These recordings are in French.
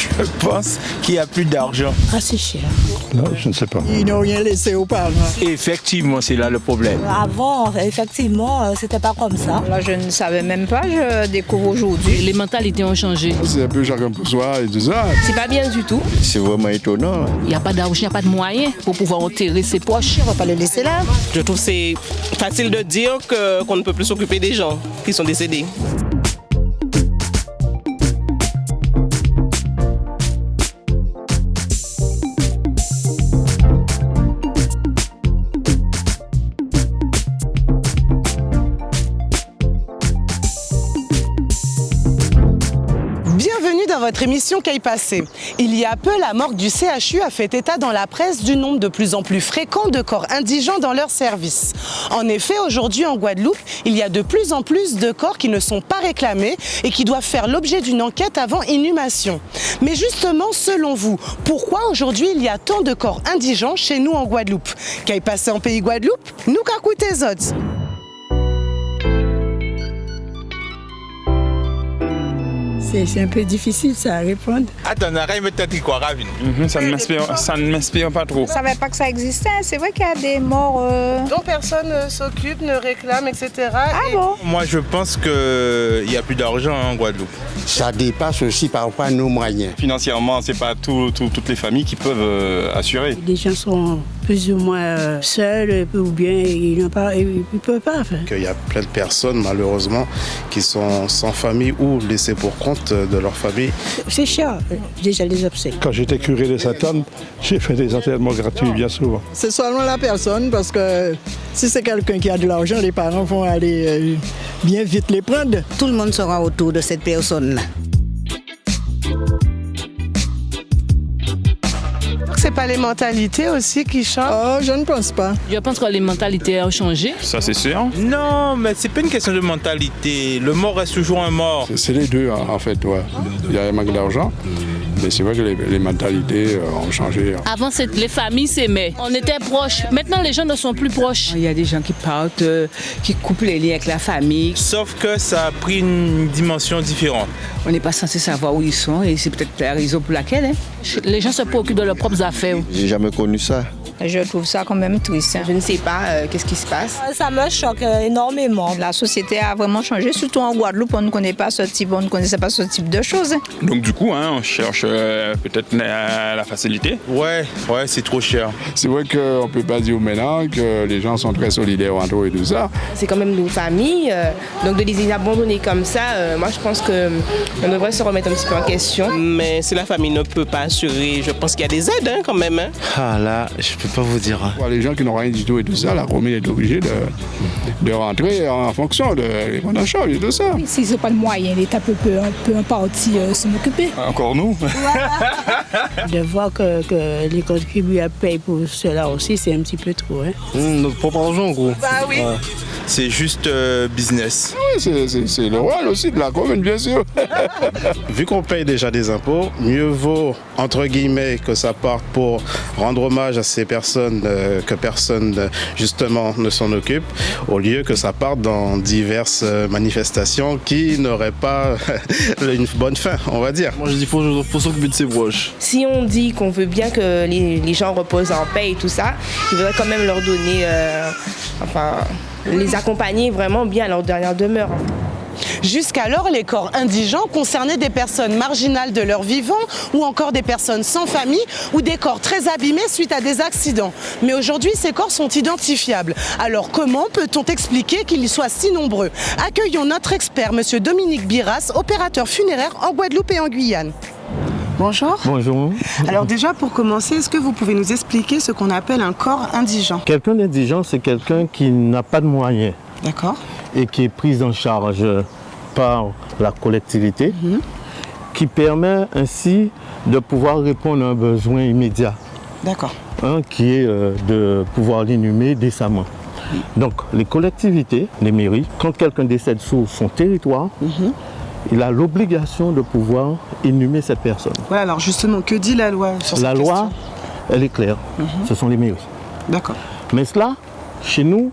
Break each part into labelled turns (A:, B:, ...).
A: Je pense qu'il n'y a plus d'argent.
B: Ah, c'est cher.
C: Non, je ne sais pas.
D: Ils n'ont rien laissé aux parents.
A: Effectivement, c'est là le problème.
B: Avant, effectivement, c'était pas comme ça.
E: Là, je ne savais même pas, je découvre aujourd'hui.
F: Les mentalités ont changé.
C: C'est un peu chacun pour soi et tout ça.
F: C'est pas bien du tout.
G: C'est vraiment étonnant.
F: Il n'y a pas d'argent, il n'y a pas de moyens pour pouvoir enterrer ses poches.
B: On va pas le laisser là.
H: Je trouve que c'est facile de dire qu'on ne peut plus s'occuper des gens qui sont décédés.
I: Bienvenue dans votre émission Qu'est passé. Il y a peu, la morgue du CHU a fait état dans la presse du nombre de plus en plus fréquent de corps indigents dans leur service. En effet, aujourd'hui en Guadeloupe, il y a de plus en plus de corps qui ne sont pas réclamés et qui doivent faire l'objet d'une enquête avant inhumation. Mais justement, selon vous, pourquoi aujourd'hui il y a tant de corps indigents chez nous en Guadeloupe? Qu'est passé en pays Guadeloupe? Nous qu'écoutez les autres.
D: C'est un peu difficile ça à répondre.
A: Attends, arrête, mais t'as dit quoi, Ravine?
J: Ça ne m'inspire pas trop.
E: Je ne savais pas que ça existait. C'est vrai qu'il y a des morts.
I: Dont personne ne s'occupe, ne réclame, etc.
E: Ah bon?
A: Moi, je pense qu'il n'y a plus d'argent en Guadeloupe.
G: Ça dépasse aussi parfois nos moyens.
J: Financièrement, c'est pas toutes les familles qui peuvent assurer.
B: Les gens sont plus ou moins seuls ou bien ils ne peuvent pas faire.
K: Il y a plein de personnes malheureusement qui sont sans famille ou laissées pour compte de leur famille.
B: C'est cher, déjà les obsèques.
C: Quand j'étais curé de Satan, j'ai fait des enterrements gratuits bien souvent.
D: C'est selon la personne parce que si c'est quelqu'un qui a de l'argent, les parents vont aller bien vite les prendre.
L: Tout le monde sera autour de cette personne-là.
I: C'est pas les mentalités aussi qui changent?
D: Oh, je ne pense pas.
F: Je pense que les mentalités ont changé.
J: Ça, c'est sûr.
A: Non, mais c'est pas une question de mentalité. Le mort reste toujours un mort.
C: C'est les deux en fait. Ouais. Il y a un manque d'argent, mais c'est vrai que les mentalités ont changé.
F: Avant, les familles s'aimaient. On était proches. Maintenant, les gens ne sont plus proches.
L: Il y a des gens qui partent, qui coupent les liens avec la famille.
A: Sauf que ça a pris une dimension différente.
L: On n'est pas censé savoir où ils sont et c'est peut-être la raison pour laquelle.
F: Les gens se préoccupent de leurs propres affaires.
G: J'ai jamais connu ça.
E: Je trouve ça quand même triste.
L: Je ne sais pas qu'est-ce qui se passe.
B: Ça me choque énormément.
E: La société a vraiment changé, surtout en Guadeloupe, on ne connaissait pas ce type de choses.
J: Donc du coup, on cherche peut-être la facilité.
A: Ouais, c'est trop cher.
C: C'est vrai qu'on ne peut pas dire maintenant que les gens sont très solidaires entre eux et tout ça.
M: C'est quand même nos familles, donc de les abandonner comme ça, moi je pense qu'on devrait se remettre un petit peu en question.
H: Mais si la famille ne peut pas assurer, je pense qu'il y a des aides quand même.
G: Ah là, je peux pas vous dire.
C: Les gens qui n'ont rien du tout et tout ça, la commune est obligée de rentrer en fonction des prendre en charge et tout ça.
E: S'ils n'ont pas de moyens, l'État peut en partie s'en occuper.
J: Encore nous.
B: De voir que les contribuables payent pour cela aussi, c'est un petit peu trop.
G: Notre propre argent, gros.
I: Bah oui.
G: Ouais.
A: C'est juste business.
C: Oui, c'est le rôle aussi de la commune, bien sûr.
K: Vu qu'on paye déjà des impôts, mieux vaut, entre guillemets, que ça parte pour rendre hommage à ces personnes que personne justement ne s'en occupe, au lieu que ça parte dans diverses manifestations qui n'auraient pas une bonne fin, on va dire.
G: Moi je dis faut s'occuper de ses proches.
M: Si on dit qu'on veut bien que les gens reposent en paix et tout ça, il faudrait quand même leur donner, les accompagner vraiment bien à leur dernière demeure.
I: Jusqu'alors, les corps indigents concernaient des personnes marginales de leur vivant ou encore des personnes sans famille ou des corps très abîmés suite à des accidents. Mais aujourd'hui, ces corps sont identifiables. Alors comment peut-on expliquer qu'ils soient si nombreux? Accueillons notre expert, M. Dominique Biras, opérateur funéraire en Guadeloupe et en Guyane. Bonjour.
N: Bonjour.
I: Alors déjà, pour commencer, est-ce que vous pouvez nous expliquer ce qu'on appelle un corps indigent?
N: Quelqu'un d'indigent, c'est quelqu'un qui n'a pas de moyens.
I: D'accord.
N: Et qui est pris en charge par la collectivité, qui permet ainsi de pouvoir répondre à un besoin immédiat.
I: D'accord.
N: Qui est de pouvoir l'inhumer décemment. Donc les collectivités, les mairies, quand quelqu'un décède sur son territoire, il a l'obligation de pouvoir inhumer cette personne.
I: Voilà, alors justement, que dit la loi sur cette question?
N: La loi, elle est claire. Ce sont les mairies.
I: D'accord.
N: Mais cela, chez nous,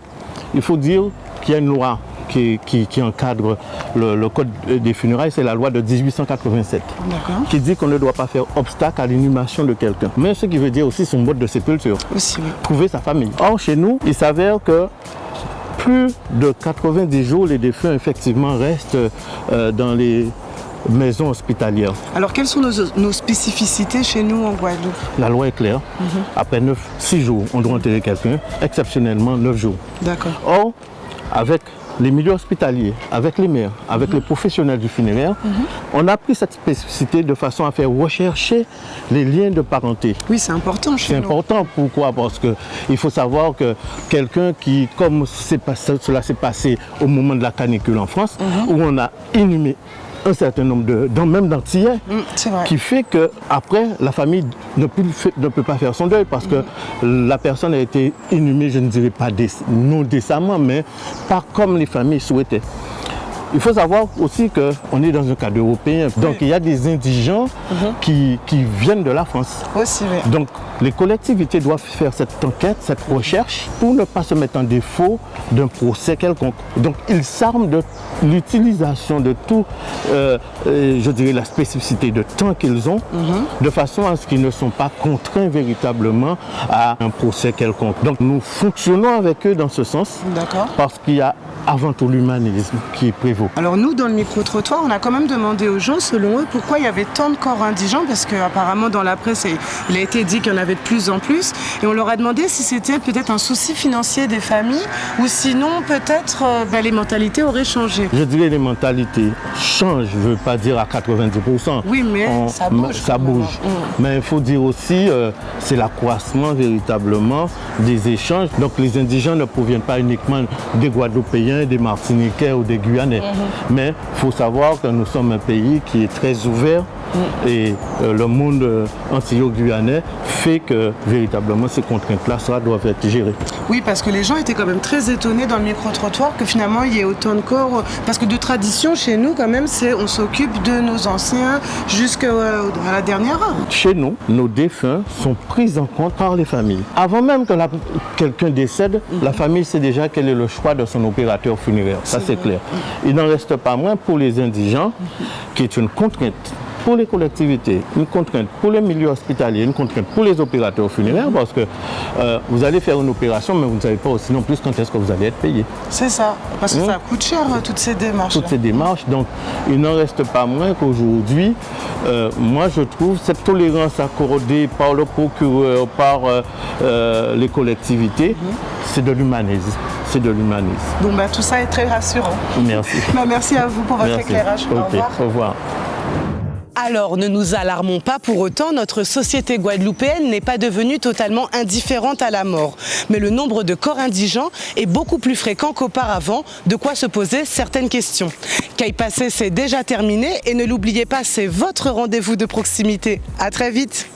N: il faut dire qu'il y a une loi qui encadre le code des funérailles, c'est la loi de 1887, qui dit qu'on ne doit pas faire obstacle à l'inhumation de quelqu'un. Mais ce qui veut dire aussi son mode de sépulture, trouver sa famille. Or, chez nous, il s'avère que plus de 90 jours, les défunts effectivement restent dans les maisons hospitalières.
I: Alors, quelles sont nos spécificités chez nous en Guadeloupe?
N: La loi est claire. Après 6 jours, on doit enterrer quelqu'un, exceptionnellement 9 jours.
I: D'accord.
N: Or, avec les milieux hospitaliers, avec les maires, avec les professionnels du funéraire, on a pris cette spécificité de façon à faire rechercher les liens de parenté.
I: Oui, c'est important chez nous.
N: C'est important, pourquoi? Parce qu'il faut savoir que quelqu'un qui, comme cela s'est passé au moment de la canicule en France, où on a inhumé un certain nombre même d'Antillais, qui fait qu'après, la famille ne peut pas faire son deuil parce que la personne a été inhumée, je ne dirais pas non décemment, mais pas comme les familles souhaitaient. Il faut savoir aussi qu'on est dans un cadre européen, donc il y a des indigents qui viennent de la France.
I: Aussi, oui.
N: Donc les collectivités doivent faire cette enquête, cette recherche, pour ne pas se mettre en défaut d'un procès quelconque. Donc ils s'arment de l'utilisation de tout, je dirais, la spécificité de temps qu'ils ont, de façon à ce qu'ils ne sont pas contraints véritablement à un procès quelconque. Donc nous fonctionnons avec eux dans ce sens, parce qu'il y a avant tout l'humanisme qui prévaut.
I: Alors nous, dans le micro-trottoir, on a quand même demandé aux gens, selon eux, pourquoi il y avait tant de corps indigents, parce qu'apparemment dans la presse, il a été dit qu'il y en avait de plus en plus, et on leur a demandé si c'était peut-être un souci financier des familles, ou sinon peut-être les mentalités auraient changé.
N: Je dirais les mentalités changent, je ne veux pas dire à 90%.
I: Oui, mais ça bouge.
N: Ça bouge. Mais il faut dire aussi, c'est l'accroissement véritablement des échanges. Donc les indigents ne proviennent pas uniquement des Guadeloupéens, des Martiniquais ou des Guyanais. Mais il faut savoir que nous sommes un pays qui est très ouvert et le monde antillo-guyanais fait que véritablement ces contraintes-là doivent être gérées.
I: Oui, parce que les gens étaient quand même très étonnés dans le micro-trottoir que finalement il y ait autant de corps. Parce que de tradition chez nous quand même, on s'occupe de nos anciens jusqu'à la dernière heure.
N: Chez nous, nos défunts sont pris en compte par les familles. Avant même que quelqu'un décède, la famille sait déjà quel est le choix de son opérateur funéraire. Ça c'est clair. Il n'en reste pas moins pour les indigents, qui est une contrainte pour les collectivités, une contrainte pour les milieux hospitaliers, une contrainte pour les opérateurs funéraires, parce que vous allez faire une opération, mais vous ne savez pas aussi non plus quand est-ce que vous allez être payé.
I: C'est ça, parce que ça coûte cher, toutes ces démarches.
N: Toutes ces démarches, donc il n'en reste pas moins qu'aujourd'hui, moi je trouve cette tolérance accordée par le procureur, par les collectivités, c'est de l'humanisme. C'est de l'humanisme.
I: Bon, tout ça est très rassurant.
N: Merci.
I: Merci à vous pour votre éclairage.
N: Au revoir. Au revoir.
I: Alors, ne nous alarmons pas pour autant, notre société guadeloupéenne n'est pas devenue totalement indifférente à la mort. Mais le nombre de corps indigents est beaucoup plus fréquent qu'auparavant, de quoi se poser certaines questions. Qu'aille passer, c'est déjà terminé et ne l'oubliez pas, c'est votre rendez-vous de proximité. À très vite.